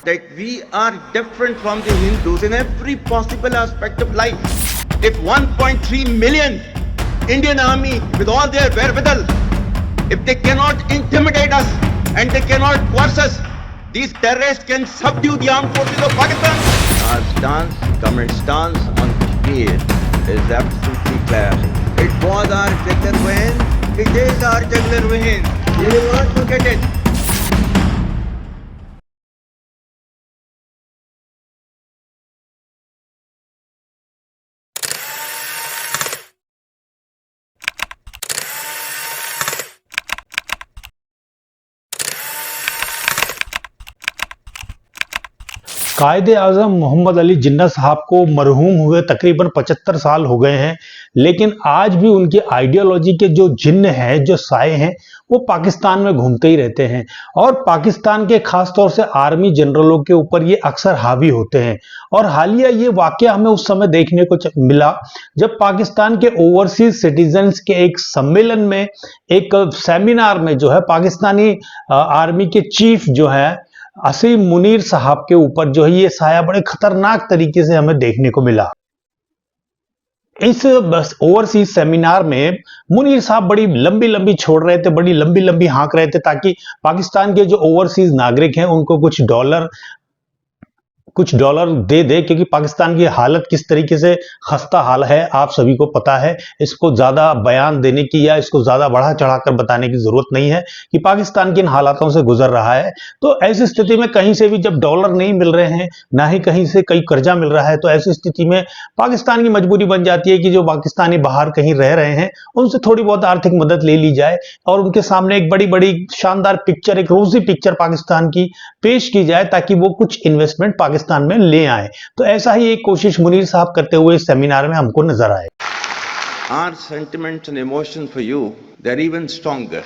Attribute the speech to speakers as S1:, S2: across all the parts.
S1: that we are different from the Hindus in every possible aspect of life. If 1.3 million Indian army with all their wherewithal, if they cannot intimidate us and they cannot coerce us, these terrorists can subdue the armed forces of Pakistan. Our stance, government stance on Kashmir is absolutely clear. It was our jugular vein, it is our jugular vein. We will not forget it.
S2: कायदे आजम मोहम्मद अली जिन्ना साहब को मरहूम हुए तकरीबन 75 साल हो गए हैं, लेकिन आज भी उनकी आइडियोलॉजी के जो जिन्न हैं, जो साए हैं, वो पाकिस्तान में घूमते ही रहते हैं और पाकिस्तान के खास तौर से आर्मी जनरलों के ऊपर ये अक्सर हावी होते हैं। और हालिया ये वाकया हमें उस समय देखने को मिला जब पाकिस्तान के ओवरसीज सिटीजन्स के एक सम्मेलन में, एक सेमिनार में जो है पाकिस्तानी आर्मी के चीफ जो है असीम मुनीर साहब के ऊपर जो है ये साया बड़े खतरनाक तरीके से हमें देखने को मिला। इस ओवरसीज सेमिनार में मुनीर साहब बड़ी लंबी लंबी छोड़ रहे थे, बड़ी लंबी लंबी हाँक रहे थे ताकि पाकिस्तान के जो ओवरसीज नागरिक हैं उनको कुछ डॉलर दे दे, क्योंकि पाकिस्तान की हालत किस तरीके से खस्ता हाल है आप सभी को पता है। इसको ज्यादा बयान देने की या इसको ज्यादा बढ़ा चढ़ाकर बताने की जरूरत नहीं है कि पाकिस्तान किन हालातों से गुजर रहा है। तो ऐसी स्थिति में कहीं से भी जब डॉलर नहीं मिल रहे हैं, ना ही कहीं से कहीं कर्जा मिल रहा है, तो ऐसी स्थिति में पाकिस्तान की मजबूरी बन जाती है कि जो पाकिस्तानी बाहर कहीं रह रहे हैं उनसे थोड़ी बहुत आर्थिक मदद ले ली जाए और उनके सामने एक बड़ी बड़ी शानदार पिक्चर, एक रोजी पिक्चर पाकिस्तान की पेश की जाए ताकि वो कुछ इन्वेस्टमेंट पाकिस्तान में ले आए। तो ऐसा ही एक कोशिश मुनीर साहब करते हुए इस सेमिनार में हमको नजर आए।
S1: Our sentiments and emotions for you, they're even stronger.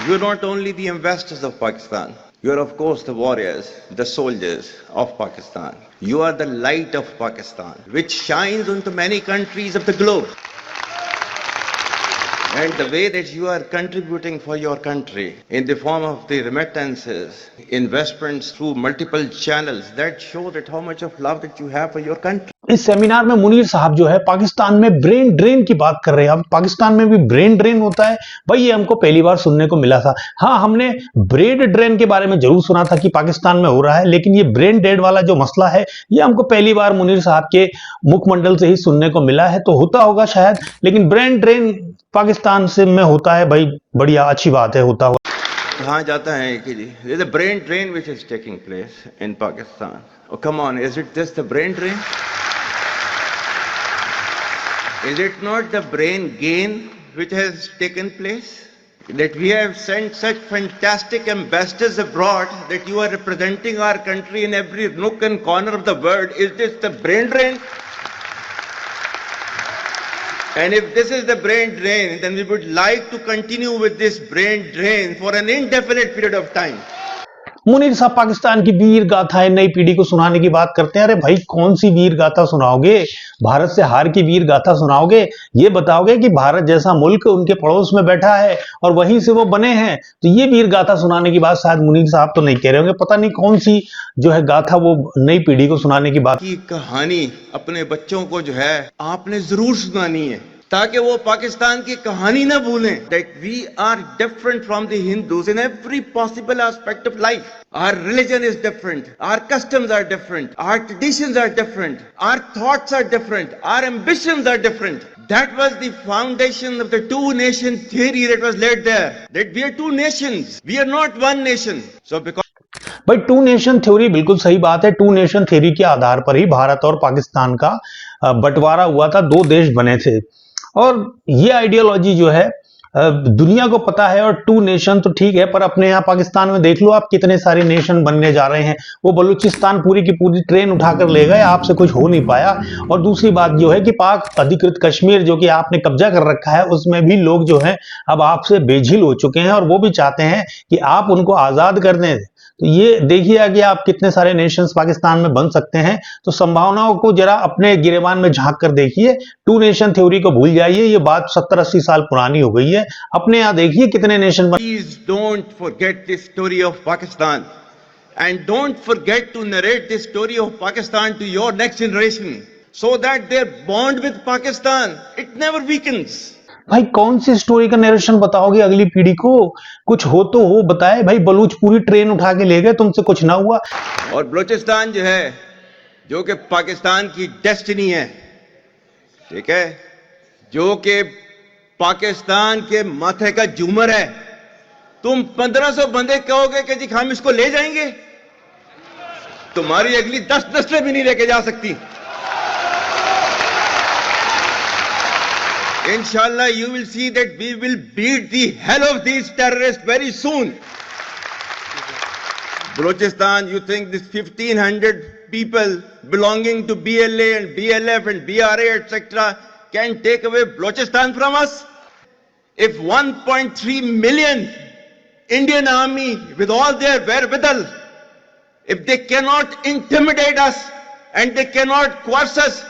S1: You're not only the investors of Pakistan, you're of course the warriors, the soldiers of Pakistan. You are the light of Pakistan, which shines onto many countries of the globe. And the way that you are contributing for your country in the form of the remittances, investments through multiple channels, that show that how much of love that you have for your country.
S2: इस seminar में मुनीर साहब जो है पाकिस्तान में brain drain की बात कर रहे हैं। अब पाकिस्तान में भी ब्रेन ड्रेन होता है भाई, ये हमको पहली बार सुनने को मिला था। हाँ, हमने ब्रेड ड्रेन के बारे में जरूर सुना था कि पाकिस्तान में हो रहा है, लेकिन ये ब्रेन डेड वाला जो मसला है ये हमको पहली बार मुनीर साहब के मुखमंडल से ही सुनने को मिला है। तो होता होगा शायद, लेकिन ब्रेन ड्रेन पाकिस्तान से में होता है भाई, बढ़िया अच्छी बात है, होता हुआ।
S1: कहा जाता है कि there's a brain drain which is taking place in Pakistan. Oh, come on, is it just the brain drain? Is it not the brain gain which has taken place? That we have sent such fantastic ambassadors abroad that you are representing our country in every nook and corner of the world. Is this the brain drain? And if this is the brain drain, then we would like to continue with this brain drain for an indefinite period of time.
S2: Munir साहब पाकिस्तान की वीर गाथाएं नई पीढ़ी को सुनाने की बात करते हैं। अरे भाई, कौन सी वीर गाथा सुनाओगे? भारत से हार की वीर गाथा सुनाओगे? ये बताओगे कि भारत जैसा मुल्क उनके पड़ोस में बैठा है और वहीं से वो बने हैं, तो ये वीर गाथा सुनाने की बात शायद मुनीर साहब तो नहीं कह रहे होंगे। पता नहीं कौन सी जो है गाथा वो नई पीढ़ी को सुनाने की बात
S1: की कहानी अपने बच्चों को जो है आपने जरूर सुनानी है ताकि वो पाकिस्तान की कहानी ना भूलें। That we are different from the Hindus in every possible aspect of life. Our religion is different. Our customs are different. Our traditions are different. Our thoughts are different. Our ambitions are different. That was the foundation of the two-nation theory that was laid there. That we are two nations. We are not one nation. So because
S2: भाई, to nation theory बिल्कुल सही बात है। To nation theory के आधार पर ही भारत और पाकिस्तान का बंटवारा हुआ था, दो देश बने थे। और ये आइडियोलॉजी जो है दुनिया को पता है। और टू नेशन तो ठीक है, पर अपने यहाँ पाकिस्तान में देख लो आप, कितने सारे नेशन बनने जा रहे हैं। वो बलूचिस्तान पूरी की पूरी ट्रेन उठाकर ले गए, आपसे कुछ हो नहीं पाया। और दूसरी बात जो है कि पाक अधिकृत कश्मीर जो कि आपने कब्जा कर रखा है, उसमें भी लोग जो हैं अब आपसे बेझिल हो चुके हैं और वो भी चाहते हैं कि आप उनको आजाद कर दें। तो ये देखिए कि आप कितने सारे नेशंस पाकिस्तान में बन सकते हैं। तो संभावनाओं को जरा अपने गिरेबान में झांक कर देखिए। टू नेशन थ्योरी को भूल जाइए, ये बात 70-80 साल पुरानी हो गई है। है। अपने यहाँ देखिए कितने nation
S1: Please don't forget the story of Pakistan. And don't forget to narrate the story of Pakistan to your next generation so that their bond with Pakistan, it never weakens.
S2: भाई कौन सी स्टोरी का narration बताओगे अगली पीढ़ी को? कुछ हो तो हो बताए भाई। बलूच पूरी ट्रेन उठा के ले गए, तुमसे कुछ ना हुआ।
S1: और बलूचिस्तान जो है, जो कि पाकिस्तान की डेस्टिनी है, ठीक है, जो कि पाकिस्तान के माथे का झूमर है, तुम 1500 बंदे कहोगे कि जी हम इसको ले जाएंगे, तुम्हारी अगली 10 नस्लें भी नहीं लेके जा सकती। Inshallah, you will see that we will beat the hell of these terrorists very soon. Balochistan, you think this 1500 people belonging to BLA and BLF and BRA, etc., can take away Balochistan from us? If 1.3 million Indian army with all their wherewithal, if they cannot intimidate us and they cannot coerce us,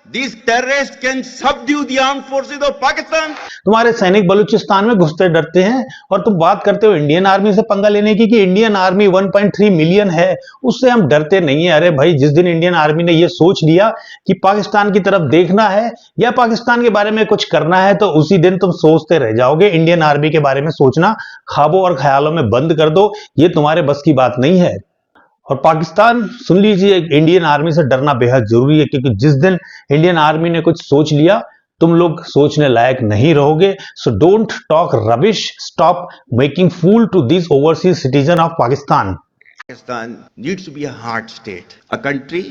S1: these terrorists can subdue the armed forces of Pakistan.
S2: तुम्हारे सैनिक बलूचिस्तान में घुसते डरते हैं और तुम बात करते हो इंडियन आर्मी से पंगा लेने की कि इंडियन आर्मी 1.3 मिलियन है, उससे हम डरते नहीं है। अरे भाई, जिस दिन इंडियन आर्मी ने यह सोच लिया कि पाकिस्तान की तरफ देखना है या पाकिस्तान के बारे में कुछ करना है, तो उसी दिन तुम सोचते रह जाओगे। इंडियन आर्मी के बारे में सोचना ख्वाबों और ख्यालों में बंद कर दो, ये तुम्हारे बस की बात नहीं है। और पाकिस्तान, सुन लीजिए, इंडियन आर्मी से डरना बेहद जरूरी है, क्योंकि जिस दिन इंडियन आर्मी ने कुछ सोच लिया, तुम लोग सोचने लायक नहीं रहोगे। So don't talk rubbish, stop making fool to this overseas citizen of Pakistan.
S1: Pakistan needs to be a hard state, a country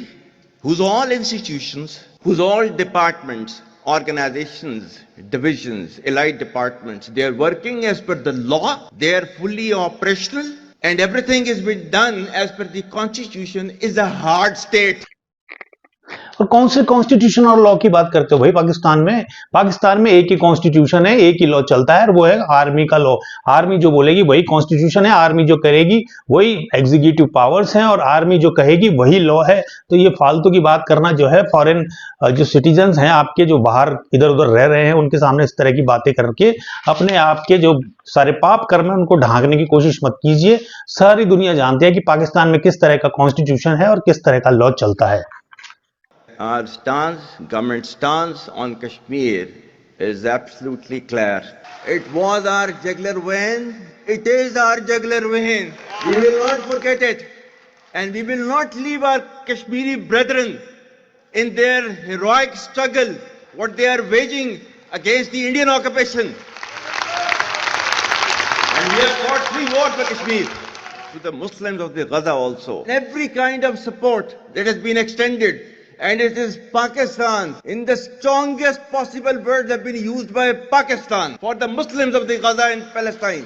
S1: whose all institutions, whose all departments, organizations, divisions, allied departments, they are working as per the law, they are fully operational, and everything is being done as per the constitution, is a hard state.
S2: और कौन से constitution और law की बात करते हो भाई? पाकिस्तान में एक ही कॉन्स्टिट्यूशन है, एक ही लॉ चलता है, और वो है आर्मी का लॉ। आर्मी जो बोलेगी वही कॉन्स्टिट्यूशन है, आर्मी जो करेगी वही एग्जीक्यूटिव पावर्स हैं, और आर्मी जो कहेगी वही लॉ है। तो ये फालतू की बात करना जो है, फॉरेन जो सिटीजन्स हैं आपके, जो बाहर इधर उधर रह रहे हैं, उनके सामने इस तरह की बातें करके अपने आपके जो सारे पाप कर्म है उनको ढांकने की कोशिश मत कीजिए। सारी दुनिया जानती है कि पाकिस्तान में किस तरह का कॉन्स्टिट्यूशन है और किस तरह का लॉ चलता है।
S1: Our stance, government stance on Kashmir is absolutely clear. It was our jugular vein. It is our jugular vein. We will not forget it. And we will not leave our Kashmiri brethren in their heroic struggle, what they are waging against the Indian occupation. And we have fought 3 wars for Kashmir. To the Muslims of the Gaza also. Every kind of support that has been extended. And it is Pakistan, in the strongest possible words have been used by Pakistan for the Muslims of the Gaza and Palestine.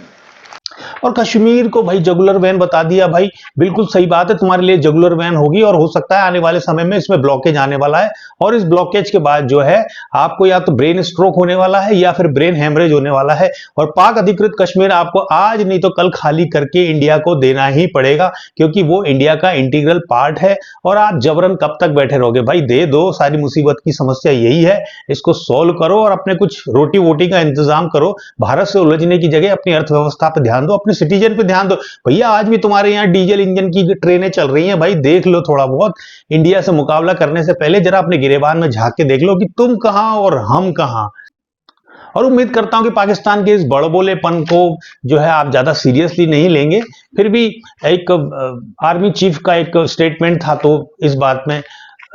S2: और कश्मीर को भाई जगुलर van बता दिया। भाई बिल्कुल सही बात है, तुम्हारे लिए जगुलर वैन होगी, और हो सकता है आने वाले समय में इसमें ब्लॉकेज आने वाला है, और इस ब्लॉकेज के बाद जो है आपको या तो ब्रेन स्ट्रोक होने वाला है या फिर ब्रेन हेमरेज होने वाला है, और पाक अधिकृत कश्मीर आपको आज नहीं तो कल खाली करके इंडिया को देना ही पड़ेगा, क्योंकि वो इंडिया का इंटीग्रल पार्ट है। और आप जबरन कब तक बैठे रहोगे? भाई दे दो। सारी मुसीबत की समस्या यही है, इसको सोल्व करो और अपने कुछ रोटी वोटी का इंतजाम करो। भारत से उलझने की जगह अपनी अर्थव्यवस्था पर ध्यान दो, अपने सिटीजन पे ध्यान दो। भैया आज भी तुम्हारे यहाँ डीजल इंजन की ट्रेनें चल रही हैं, भाई देख लो थोड़ा बहुत। इंडिया से मुकाबला करने से पहले जरा अपने गिरेबान में झांक के देख लो कि तुम कहां और हम कहां। और उम्मीद करता हूं कि पाकिस्तान के इस बड़बोलेपन को जो है आप ज्यादा सीरियसली नहीं लेंगे। फिर भी एक आर्मी चीफ का एक स्टेटमेंट था, तो इस बात में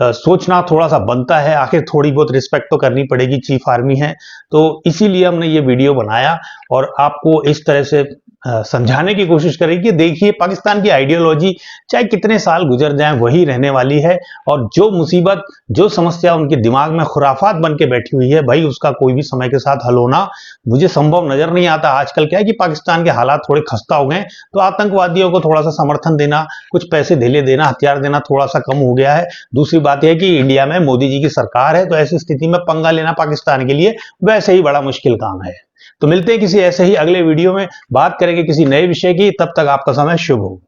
S2: सोचना थोड़ा सा बनता है। आखिर थोड़ी बहुत रिस्पेक्ट तो करनी पड़ेगी, चीफ आर्मी है। तो इसीलिए हमने ये वीडियो बनाया और आपको इस तरह से समझाने की कोशिश करें कि देखिए पाकिस्तान की आइडियोलॉजी चाहे कितने साल गुजर जाएं वही रहने वाली है, और जो मुसीबत, जो समस्या उनके दिमाग में खुराफात बन के बैठी हुई है, भाई उसका कोई भी समय के साथ हल होना मुझे संभव नजर नहीं आता। आजकल क्या है कि पाकिस्तान के हालात थोड़े खस्ता हो गए, तो आतंकवादियों को थोड़ा सा समर्थन देना, कुछ पैसे धेले देना, हथियार देना थोड़ा सा कम हो गया है। दूसरी बात यह है कि इंडिया में मोदी जी की सरकार है, तो ऐसी स्थिति में पंगा लेना पाकिस्तान के लिए वैसे ही बड़ा मुश्किल काम है। तो मिलते हैं किसी ऐसे ही अगले वीडियो में, बात करेंगे किसी नए विषय की। तब तक आपका समय शुभ हो।